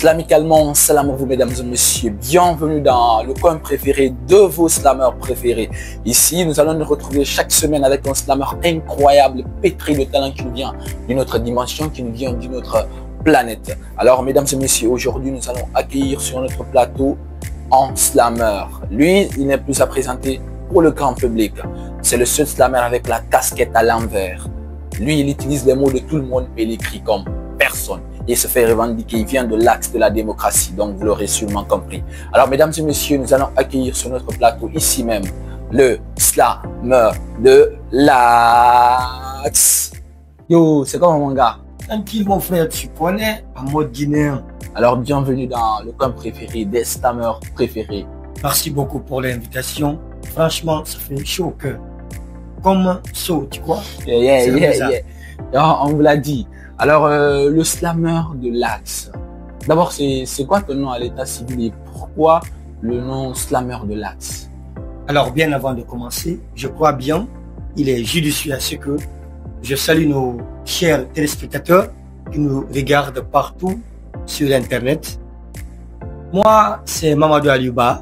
Slamicalement, salam à vous mesdames et messieurs, bienvenue dans le coin préféré de vos slammeurs préférés. Ici, nous allons nous retrouver chaque semaine avec un slammer incroyable, pétri de talent qui nous vient d'une autre dimension, qui nous vient d'une autre planète. Alors mesdames et messieurs, aujourd'hui nous allons accueillir sur notre plateau un slammer. Lui, il n'est plus à présenter pour le grand public. C'est le seul slammer avec la casquette à l'envers. Lui, il utilise les mots de tout le monde et il écrit comme personne. Il se fait revendiquer, il vient de l'axe de la démocratie, donc vous l'aurez sûrement compris. Alors mesdames et messieurs, nous allons accueillir sur notre plateau ici même le slammer de l'axe. Yo, c'est comment mon gars? Tranquille mon frère, tu connais, en mode guinéen. Alors bienvenue dans le coin préféré des slammers préférés. Merci beaucoup pour l'invitation. Franchement, ça fait chaud au cœur. Comme chaud, tu crois? Yeah. On vous l'a dit. Alors, le slammer de l'axe. D'abord, c'est quoi ton nom à l'état civil et pourquoi le nom slammer de l'axe? Alors, bien avant de commencer, je crois bien, il est judicieux à ce que je salue nos chers téléspectateurs qui nous regardent partout sur Internet. Moi, c'est Mamadou Aliouba,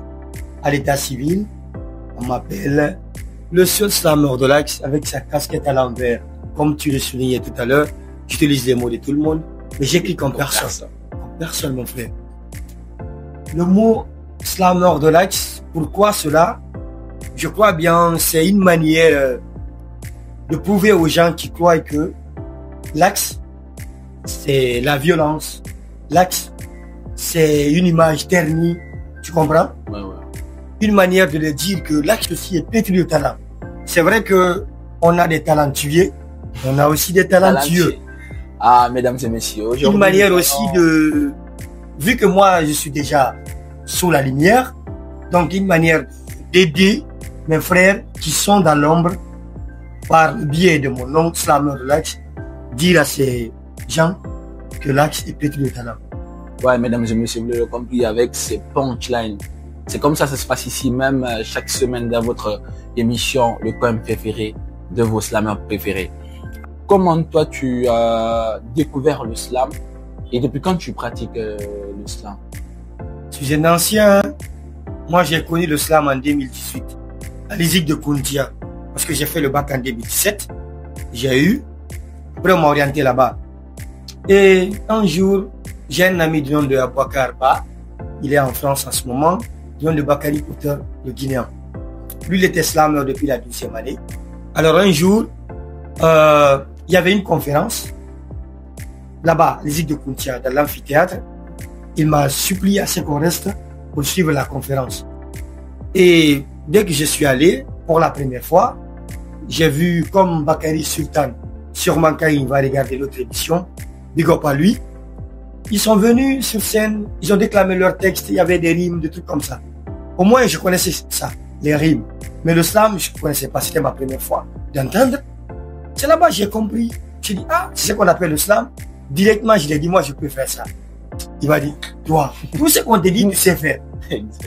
à l'état civil. On m'appelle le seul slammer de l'axe avec sa casquette à l'envers. Comme tu le soulignais tout à l'heure, j'utilise les mots de tout le monde, mais j'écris comme personne. Comme personne, mon frère. Le mot slammer de l'axe, pourquoi cela? Je crois bien, c'est une manière de prouver aux gens qui croient que l'axe, c'est la violence. L'axe, c'est une image ternie. Tu comprends? Ouais. Une manière de le dire que l'axe aussi est pétri de talent. C'est vrai que on a des talentueux, on a aussi des talentueux. Ah, mesdames et messieurs, aujourd'hui... Une manière aussi de... Vu que moi, je suis déjà sous la lumière, donc une manière d'aider mes frères qui sont dans l'ombre par le biais de mon nom slammer de l'axe, dire à ces gens que l'axe est pétri de talent. Ouais, mesdames et messieurs, vous l'avez compris avec ces punchlines. C'est comme ça se passe ici même chaque semaine dans votre émission, le coin préféré de vos slammers préférés. Comment toi tu as découvert le slam et depuis quand tu pratiques le slam? Je suis un ancien. Moi j'ai connu le slam en 2018 à l'ISIC de Kountia parce que j'ai fait le bac en 2017. J'ai eu. Après on m'a orienté là-bas. Et un jour, j'ai un ami du nom de Abouakar Ba. Il est en France en ce moment. Du nom de Bakari Kouter, le Guinéen. Lui il était slammer depuis la 12e année. Alors un jour, il y avait une conférence là-bas, les îles de Kountia, dans l'amphithéâtre. Il m'a supplié à ce qu'on reste pour suivre la conférence. Et dès que je suis allé, pour la première fois, j'ai vu comme Bakary Sultan, sûrement quand il va regarder l'autre émission, big up à lui. Ils sont venus sur scène, ils ont déclamé leur texte, il y avait des rimes, des trucs comme ça. Au moins, je connaissais ça, les rimes. Mais le slam, je ne connaissais pas, c'était ma première fois d'entendre. C'est là-bas que j'ai compris. J'ai dit, ah, c'est ce qu'on appelle le slam. Directement, je lui ai dit, moi, je peux faire ça. Il m'a dit, toi, tout ce qu'on te dit, tu sais faire.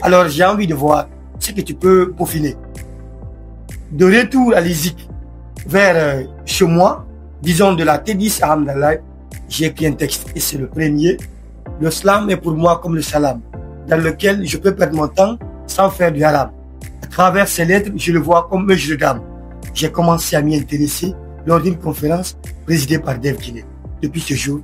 Alors, j'ai envie de voir ce que tu peux peaufiner. De retour à l'ISIC, vers chez moi, disons de la T10 à Hamdallah, j'ai écrit un texte et c'est le premier. Le slam est pour moi comme le salam, dans lequel je peux perdre mon temps sans faire du haram. À travers ces lettres, je le vois comme un jeu d'âme. J'ai commencé à m'y intéresser lors d'une conférence présidée par Dev Guinée. Depuis ce jour,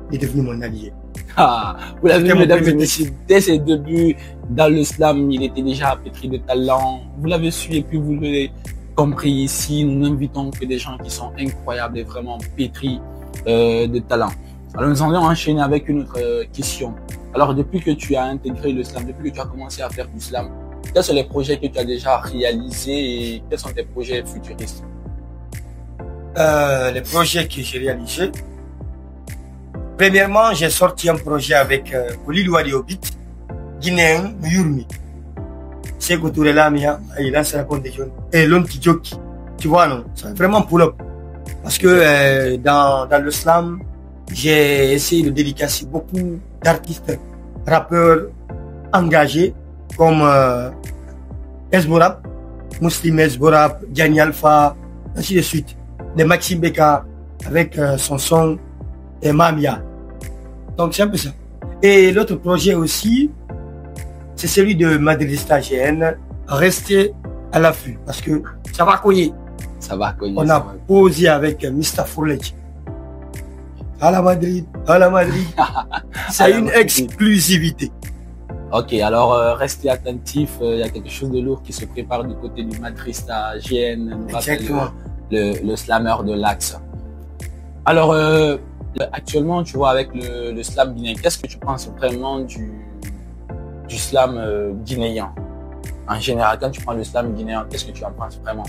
il est devenu mon allié. Ah, vous l'avez vu, mesdames et messieurs, dès ses débuts dans le slam, il était déjà pétri de talent. Vous l'avez su et puis vous l'avez compris ici. Nous n'invitons que des gens qui sont incroyables et vraiment pétris de talent. Alors nous allons enchaîner avec une autre question. Alors depuis que tu as intégré le slam, depuis que tu as commencé à faire du slam, quels sont les projets que tu as déjà réalisés et quels sont tes projets futuristes? Les projets que j'ai réalisés. Premièrement, j'ai sorti un projet avec Olilou Obit, guinéen, Yurmi. C'est que tout le lamia, il lance la compte des jeunes. Et l'homme qui joke, tu vois, non, c'est vraiment pull-up. Parce que dans le slam, j'ai essayé de dédicacer beaucoup d'artistes, rappeurs engagés, comme Esborap, Muslim Esborap, Gianni Alpha, ainsi de suite. De Maxime Beka avec son son et Mamia. Donc c'est un peu ça. Et l'autre projet aussi, c'est celui de Madridista GN. Restez à l'affût parce que ça va cogner. Ça va cogner. On a posé avec Mr. Fourledge. À la Madrid, à la Madrid. C'est une exclusivité. Ok, alors restez attentifs. Il y a quelque chose de lourd qui se prépare du côté du Madridista GN. Exactement. Le slammer de l'Axe. Alors, actuellement, tu vois, avec le slam guinéen, qu'est-ce que tu penses vraiment du slam guinéen? En général, quand tu prends le slam guinéen, qu'est-ce que tu en penses vraiment?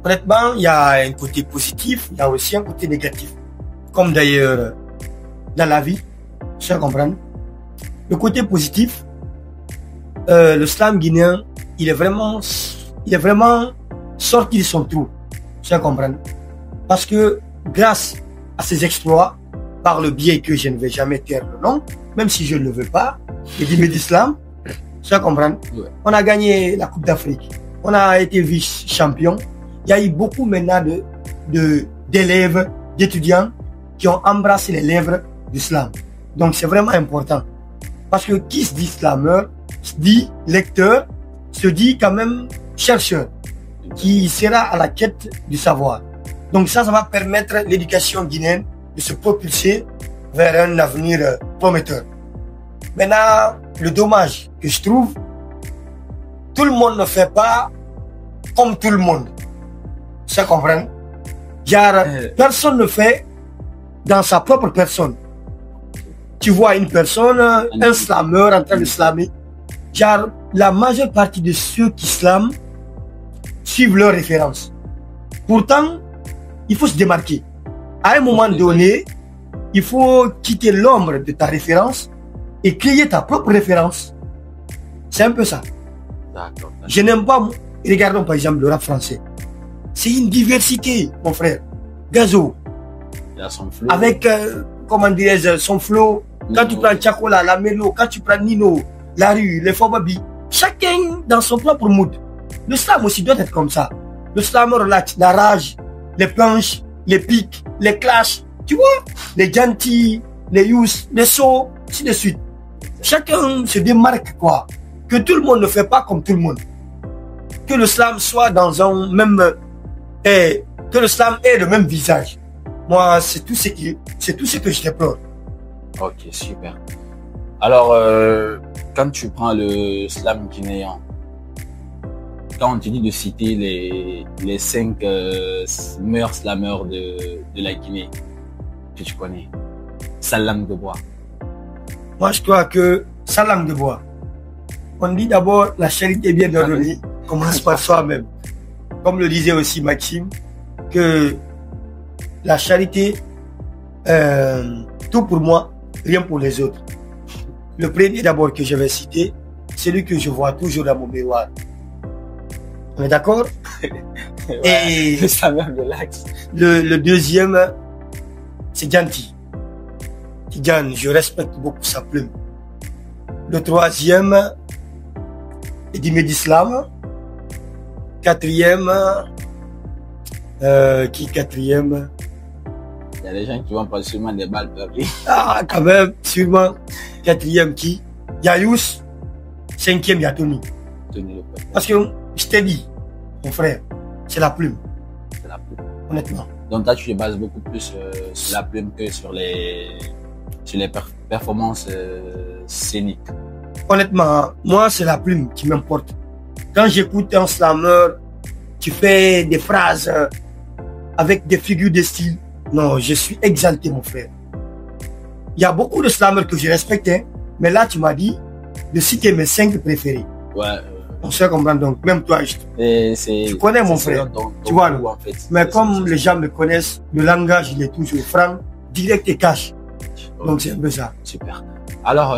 Honnêtement, il y a un côté positif, il y a aussi un côté négatif. Comme d'ailleurs dans la vie, tu vas comprendre. Le côté positif, le slam guinéen, il est vraiment sorti de son trou. Tu vas comprendre. Parce que grâce à ses exploits, par le biais que je ne vais jamais taire le nom, même si je ne le veux pas, Mehdi Slam, tu vas comprendre. Ouais. On a gagné la Coupe d'Afrique. On a été vice-champion. Il y a eu beaucoup maintenant d'élèves, d'étudiants qui ont embrassé les lèvres du slam. Donc c'est vraiment important. Parce que qui se dit slammer, se dit lecteur, se dit quand même chercheur, qui sera à la quête du savoir. Donc ça va permettre l'éducation guinéenne de se propulser vers un avenir prometteur. Maintenant, le dommage que je trouve, tout le monde ne fait pas comme tout le monde. Ça comprend? Car personne ne fait dans sa propre personne. Tu vois une personne, un slammer en train de slammer. Car la majeure partie de ceux qui slament suivent leurs références. Pourtant, il faut se démarquer. À un moment donné, il faut quitter l'ombre de ta référence et créer ta propre référence. C'est un peu ça. D'accord. Je n'aime pas, regardons par exemple le rap français. C'est une diversité, mon frère. Gazo. Il a son flow. Avec, comment dirais-je, son flow. Quand tu prends Tchakola, la Melo, quand tu prends Nino, la rue, les Fobabi, chacun dans son propre mood. Le slam aussi doit être comme ça. Le slam relax, la rage, les planches, les pics, les clashs, tu vois, les gentils, les yous, les sauts, ainsi de suite. Chacun se démarque quoi. Que tout le monde ne fait pas comme tout le monde. Que le slam soit dans un même... que le slam ait le même visage. Moi, c'est tout ce que je déplore. Ok, super. Alors, quand tu prends le slam guinéen, quand on te dit de citer les 5 meilleurs slammers de la Guinée que tu connais, sa langue de bois. Moi, je crois que sa langue de bois. On dit d'abord la charité bien ordonnée commence par soi-même. Comme le disait aussi Maxime, que la charité, tout pour moi, rien pour les autres. Le premier d'abord que je vais citer, c'est celui que je vois toujours dans mon miroir. On est d'accord? Ouais, Et le deuxième, c'est Djanti. Tidjane, je respecte beaucoup sa plume. Le troisième, Mehdi Slam. Quatrième, qui quatrième? Il y a des gens qui vont prendre sûrement des balles perdues. Ah, quand même, sûrement. Quatrième qui? Yayous. Cinquième, Yatoni. Parce que, je t'ai dit, mon frère, c'est la plume. C'est la plume. Honnêtement. Donc là, tu te bases beaucoup plus sur la plume que sur les performances scéniques. Honnêtement, moi, c'est la plume qui m'importe. Quand j'écoute un slammer qui fait des phrases avec des figures de style, non, je suis exalté, mon frère. Il y a beaucoup de slammers que je respecte, hein, mais là, tu m'as dit de citer mes 5 préférés. Ouais. On se comprend donc, même toi, tu connais mon frère, tu vois, en fait. Mais comme les gens me connaissent, le langage, il est toujours franc, direct et cash. Donc c'est un peu ça. Super. Alors,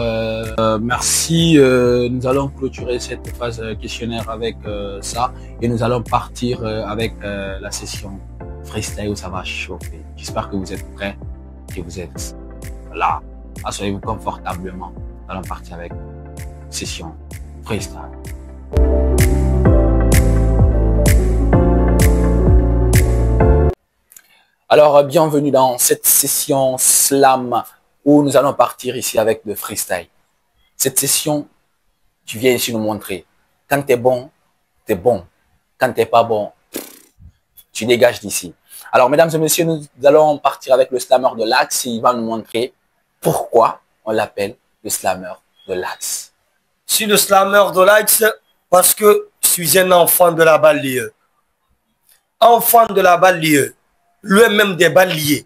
merci. Nous allons clôturer cette phase questionnaire avec ça et nous allons partir avec la session freestyle où ça va chauffer. J'espère que vous êtes prêts, que vous êtes là. Asseyez-vous confortablement. Nous allons partir avec session freestyle. Alors, bienvenue dans cette session slam où nous allons partir ici avec le freestyle. Cette session, tu viens ici nous montrer. Quand tu es bon, tu es bon. Quand tu n'es pas bon, tu dégages d'ici. Alors, mesdames et messieurs, nous allons partir avec le slammer de l'Axe et il va nous montrer pourquoi on l'appelle le slammer de l'Axe. Je suis le slammer de l'Axe parce que je suis un enfant de la banlieue. Enfant de la banlieue, loin même des banlieues.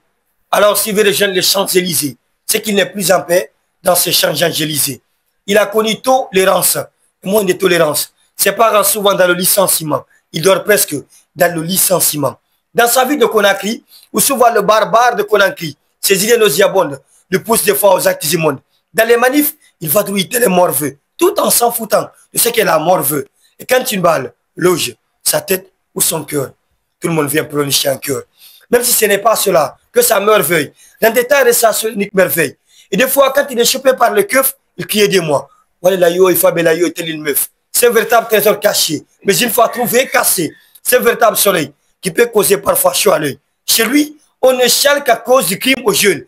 Alors, s'il veut rejoindre les Champs-Élysées, c'est qu'il n'est plus en paix dans ces Champs-Élysées. Il a connu tolérance, moins de tolérance. Ses parents souvent dans le licenciement. Il dort presque dans le licenciement. Dans sa vie de Conakry, où souvent le barbare de Conakry, ses idées nauséabondes, le poussent des fois aux actes immondes. Dans les manifs, il va trouver les morts veut, tout en s'en foutant de ce que la mort veut. Et quand une balle loge sa tête ou son cœur, tout le monde vient prononcer un cœur. Même si ce n'est pas cela, que sa merveille. Dans des temps de sa unique merveille. Et des fois, quand il est chopé par le keuf, il crie de moi. Voilà la yo, il faut la yo, telle une meuf. C'est un véritable trésor caché. Mais une fois trouvé, cassé. C'est un véritable soleil qui peut causer parfois chaud à l'œil. Chez lui, on ne chiale qu'à cause du crime aux jeunes.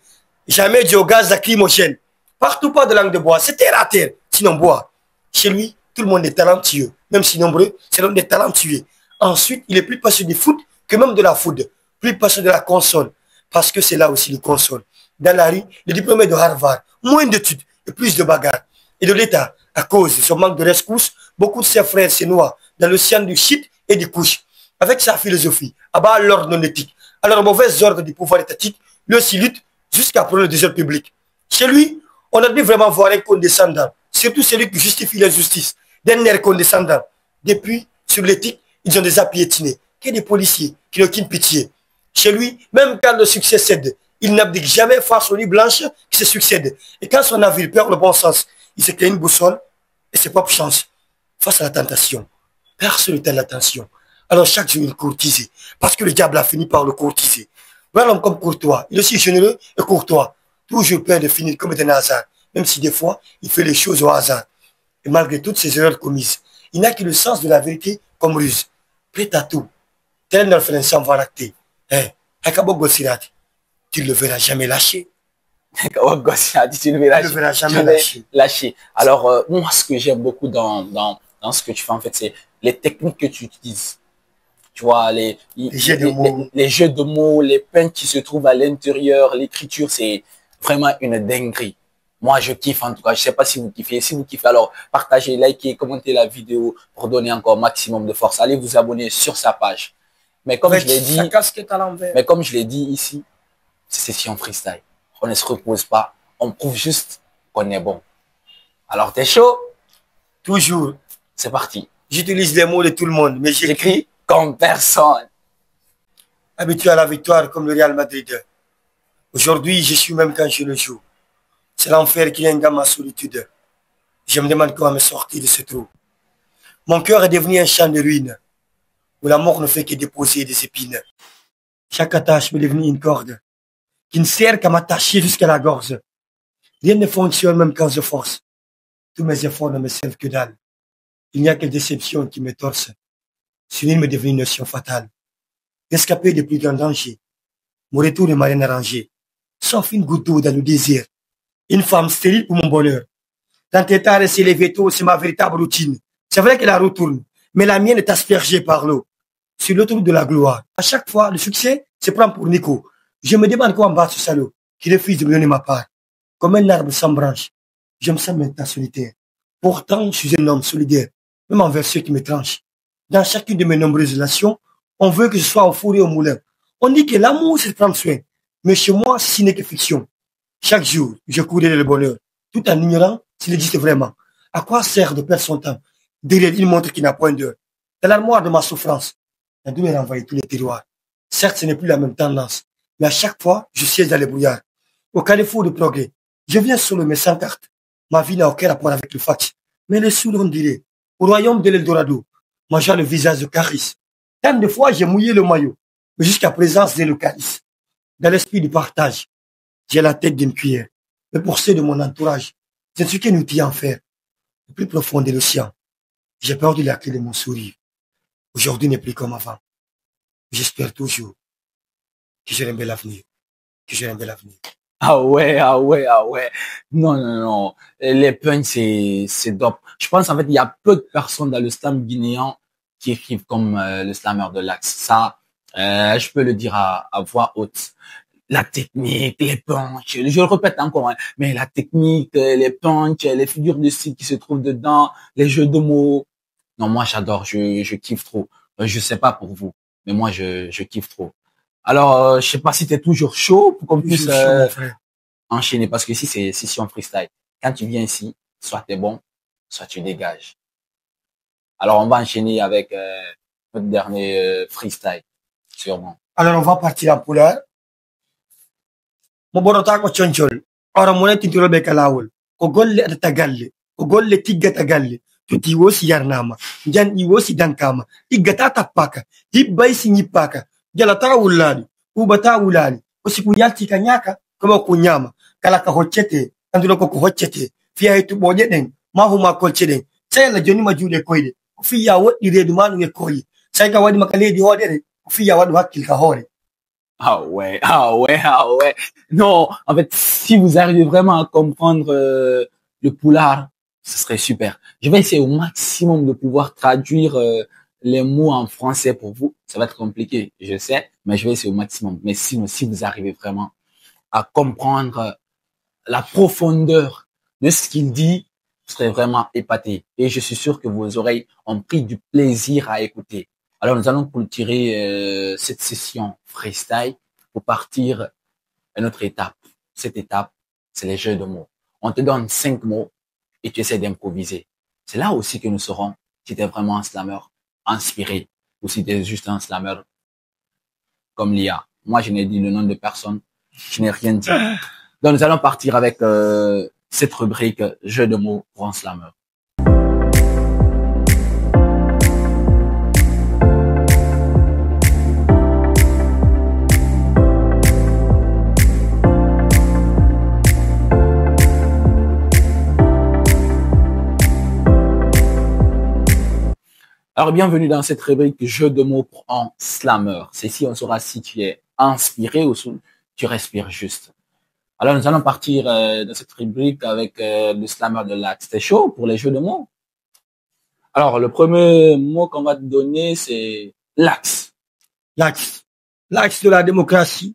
Jamais du gaz lacrymogène. Partout pas de langue de bois. C'est terre à terre, sinon bois. Chez lui, tout le monde est talentueux. Même si nombreux, c'est l'homme des talentueux. Ensuite, il est plus passionné du foot que même de la food. Plus passionné de la console. Parce que c'est là aussi le console. Dans la rue, le diplômé de Harvard, moins d'études et plus de bagarres. Et de l'État, à cause de son manque de rescousse, beaucoup de ses frères se noient dans l'océan du shit et du couche. Avec sa philosophie, abat l'ordre non éthique, alors mauvais ordre du pouvoir étatique, lui aussi lutte jusqu'à prendre le désordre public. Chez lui, on a dû vraiment voir un condescendant, surtout celui qui justifie l'injustice, d'un air condescendant. Depuis, sur l'éthique, ils ont des piétinés, que des policiers qui n'ont aucune pitié. Chez lui, même quand le succès cède, il n'abdique jamais face aux nuits blanches qui se succèdent. Et quand son navire perd le bon sens, il se crée une boussole et ses propres chances. Face à la tentation, personne ne tient l'attention. Alors chaque jour, il courtisait, parce que le diable a fini par le courtiser. Voilà l'homme comme courtois, il est aussi généreux et courtois. Toujours peur de finir comme un hasard, même si des fois, il fait les choses au hasard. Et malgré toutes ces erreurs commises, il n'a que le sens de la vérité comme ruse. Prêt à tout. Tel un frère sans voir acté. Tu ne le verras jamais lâcher. Tu ne le verras jamais lâcher. Alors, moi, ce que j'aime beaucoup dans ce que tu fais, en fait, c'est les techniques que tu utilises. Tu vois, les jeux de mots, les peintes qui se trouvent à l'intérieur, l'écriture, c'est vraiment une dinguerie. Moi, je kiffe en tout cas. Je sais pas si vous kiffez. Si vous kiffez, alors partagez, likez, commentez la vidéo pour donner encore maximum de force. Allez vous abonner sur sa page. Mais comme je l'ai dit ici, c'est session freestyle. On ne se repose pas. On prouve juste qu'on est bon. Alors, t'es chaud? Toujours. C'est parti. J'utilise les mots de tout le monde, mais j'écris comme personne. Habitué à la victoire comme le Real Madrid. Aujourd'hui, je suis même quand je le joue. C'est l'enfer qui vient dans ma solitude. Je me demande comment me sortir de ce trou. Mon cœur est devenu un champ de ruines, où la mort ne fait que déposer des épines. Chaque attache m'est devenue une corde, qui ne sert qu'à m'attacher jusqu'à la gorge. Rien ne fonctionne même quand je force. Tous mes efforts ne me servent que dalle. Il n'y a que déception qui me torse. S'unir me devient une notion fatale. Escaper des plus grands dangers. Mon retour ne m'a rien arrangé. Sauf une goutte d'eau dans le désir. Une femme stérile pour mon bonheur. Tenter tard et s'élever tôt, c'est ma véritable routine. C'est vrai qu'elle la retourne, mais la mienne est aspergée par l'eau. Sur l'autoroute de la gloire. À chaque fois, le succès se prend pour Nico. Je me demande comment battre ce salaud, qui refuse de me donner ma part. Comme un arbre sans branche, je me sens maintenant solitaire. Pourtant, je suis un homme solidaire, même envers ceux qui me tranchent. Dans chacune de mes nombreuses relations, on veut que je sois au four et au moulin. On dit que l'amour, c'est de prendre soin. Mais chez moi, ce n'est que fiction. Chaque jour, je courais le bonheur, tout en ignorant s'il existe vraiment. À quoi sert de perdre son temps derrière une montre qui n'a point d'heure? Dans l'armoire de ma souffrance, la douleur envahit tous les tiroirs. Certes, ce n'est plus la même tendance, mais à chaque fois, je siège dans les brouillards. Au carrefour de progrès, je viens solo mais sans carte. Ma vie n'a aucun rapport avec le fax. Mais les sous, on dirait, au royaume de l'Eldorado, mangeant le visage de Caris. Tant de fois, j'ai mouillé le maillot, mais jusqu'à présent, c'est le calice. Dans l'esprit du partage, j'ai la tête d'une cuillère. Mais pour ceux de mon entourage, je ne suis qu'un outil en fer. Le plus profond de l'océan, j'ai perdu la clé de mon sourire. Aujourd'hui n'est plus comme avant. J'espère toujours que j'ai un bel avenir. Que j'ai un bel avenir. Ah ouais, ah ouais, ah ouais. Non, non, non. Les punks, c'est dope. Je pense, en fait, il y a peu de personnes dans le slam guinéen qui écrivent comme le slammer de l'Axe. Ça, je peux le dire à voix haute. La technique, les punchs, je le répète encore, hein, mais la technique, les punchs, les figures de style qui se trouvent dedans, les jeux de mots. Non, moi, j'adore, je kiffe trop. Je sais pas pour vous, mais moi, je kiffe trop. Alors, je sais pas si t'es toujours chaud pour qu'on puisse Toujours chaud, mon frère. enchaîner, parce que ici, c'est session freestyle. Quand tu viens ici, soit t'es bon, soit tu dégages. Alors, on va enchaîner avec notre dernier freestyle, sûrement. Alors, on va partir à Poula. Mo borota ko chonchol. Ora mo ne tintiro be kalawol. Ko golle ata tagalle. Ko golle tigga tagalle. Tuti wosi yarnama. Jan i wosi dankama. Igata tapaka. Hibbai si nyipaka. Jala ta wulani. Ubata wulani. Osiku yalti kanyaka. Kama kunyama. Kala ka hochete. Andulo ko hochete. Fiya itu boje den. Mahuma kolche den. Saya la joni majude koide. Fiya wadi redu manu ye koyi. Saya ka wadi makaledi hodere. Fiya wadi hakil ka hore. Ah ouais, ah ouais, ah ouais. Non, en fait, si vous arrivez vraiment à comprendre le poulard, ce serait super. Je vais essayer au maximum de pouvoir traduire les mots en français pour vous. Ça va être compliqué, je sais, mais je vais essayer au maximum. Mais sinon, si vous arrivez vraiment à comprendre la profondeur de ce qu'il dit, vous serez vraiment épaté. Et je suis sûr que vos oreilles ont pris du plaisir à écouter. Alors, nous allons clôturer cette session freestyle pour partir à notre étape. Cette étape, c'est les jeux de mots. On te donne 5 mots et tu essaies d'improviser. C'est là aussi que nous saurons si tu es vraiment un slammer inspiré ou si tu es juste un slammer comme l'IA. Moi, je n'ai dit le nom de personne. Je n'ai rien dit. Donc, nous allons partir avec cette rubrique jeux de mots pour un slammer. Alors, bienvenue dans cette rubrique jeu de mots pour un slammer. C'est ici on saura si tu es inspiré ou si tu respires juste. Alors, nous allons partir dans cette rubrique avec le slammer de l'Axe. T'es chaud pour les jeux de mots? Alors, le premier mot qu'on va te donner, c'est l'Axe. L'axe. L'axe de la démocratie.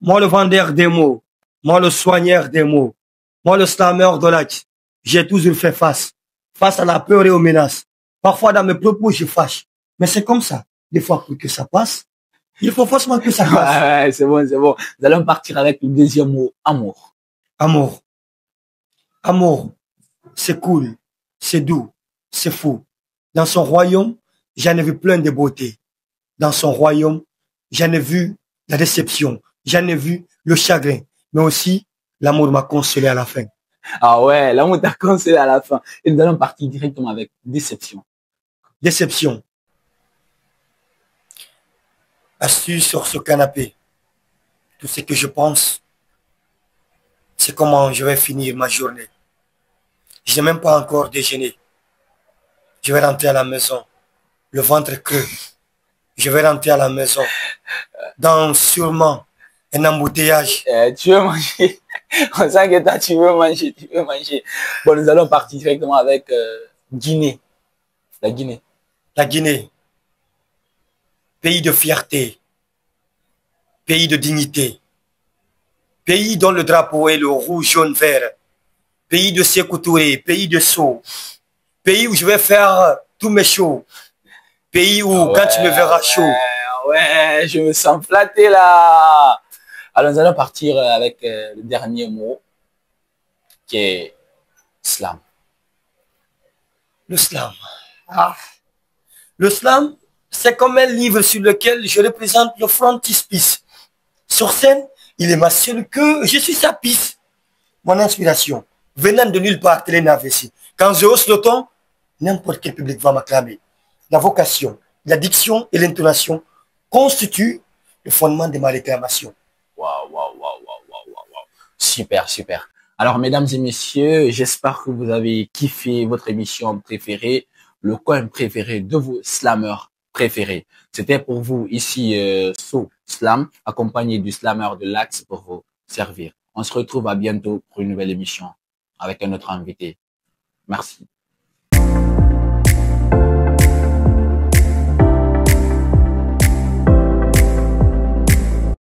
Moi, le vendeur des mots. Moi, le soigneur des mots. Moi, le slammer de l'axe. J'ai toujours fait face. Face à la peur et aux menaces. Parfois, dans mes propos, je fâche. Mais c'est comme ça. Des fois, pour que ça passe, il faut forcément que ça passe. Ouais, c'est bon, c'est bon. Nous allons partir avec le deuxième mot, amour. Amour. Amour. C'est cool. C'est doux. C'est fou. Dans son royaume, j'en ai vu plein de beauté. Dans son royaume, j'en ai vu la déception. J'en ai vu le chagrin. Mais aussi, l'amour m'a consolé à la fin. Ah ouais, l'amour t'a consolé à la fin. Et nous allons partir directement avec déception. Déception. Assis sur ce canapé, tout ce que je pense, c'est comment je vais finir ma journée. Je n'ai même pas encore déjeuné. Je vais rentrer à la maison, le ventre creux. Je vais rentrer à la maison, dans sûrement un embouteillage. Tu veux manger? On sent que toi, tu veux manger, tu veux manger. Bon, nous allons partir directement avec Guinée. La Guinée. La Guinée, pays de fierté, pays de dignité, pays dont le drapeau est le rouge, jaune, vert, pays de Sékou Touré, pays de Sceaux, pays où je vais faire tous mes shows, pays où Ouais, quand tu me verras chaud. ouais, je me sens flatté là. Alors, nous allons partir avec le dernier mot qui est slam. Le slam. Ah. Le slam, c'est comme un livre sur lequel je représente le frontispice. Sur scène, il est ma seule queue, je suis sa piste. Mon inspiration, venant de nulle part, telle une vessie. Quand je hausse le ton, n'importe quel public va m'acclamer. La vocation, la diction et l'intonation constituent le fondement de ma réclamation. Waouh, waouh, waouh, waouh, waouh, waouh. Super, super. Alors, mesdames et messieurs, j'espère que vous avez kiffé votre émission préférée, le coin préféré de vos slammers préférés. C'était pour vous ici So Slam, accompagné du slammer de l'Axe pour vos servir. On se retrouve à bientôt pour une nouvelle émission avec un autre invité. Merci.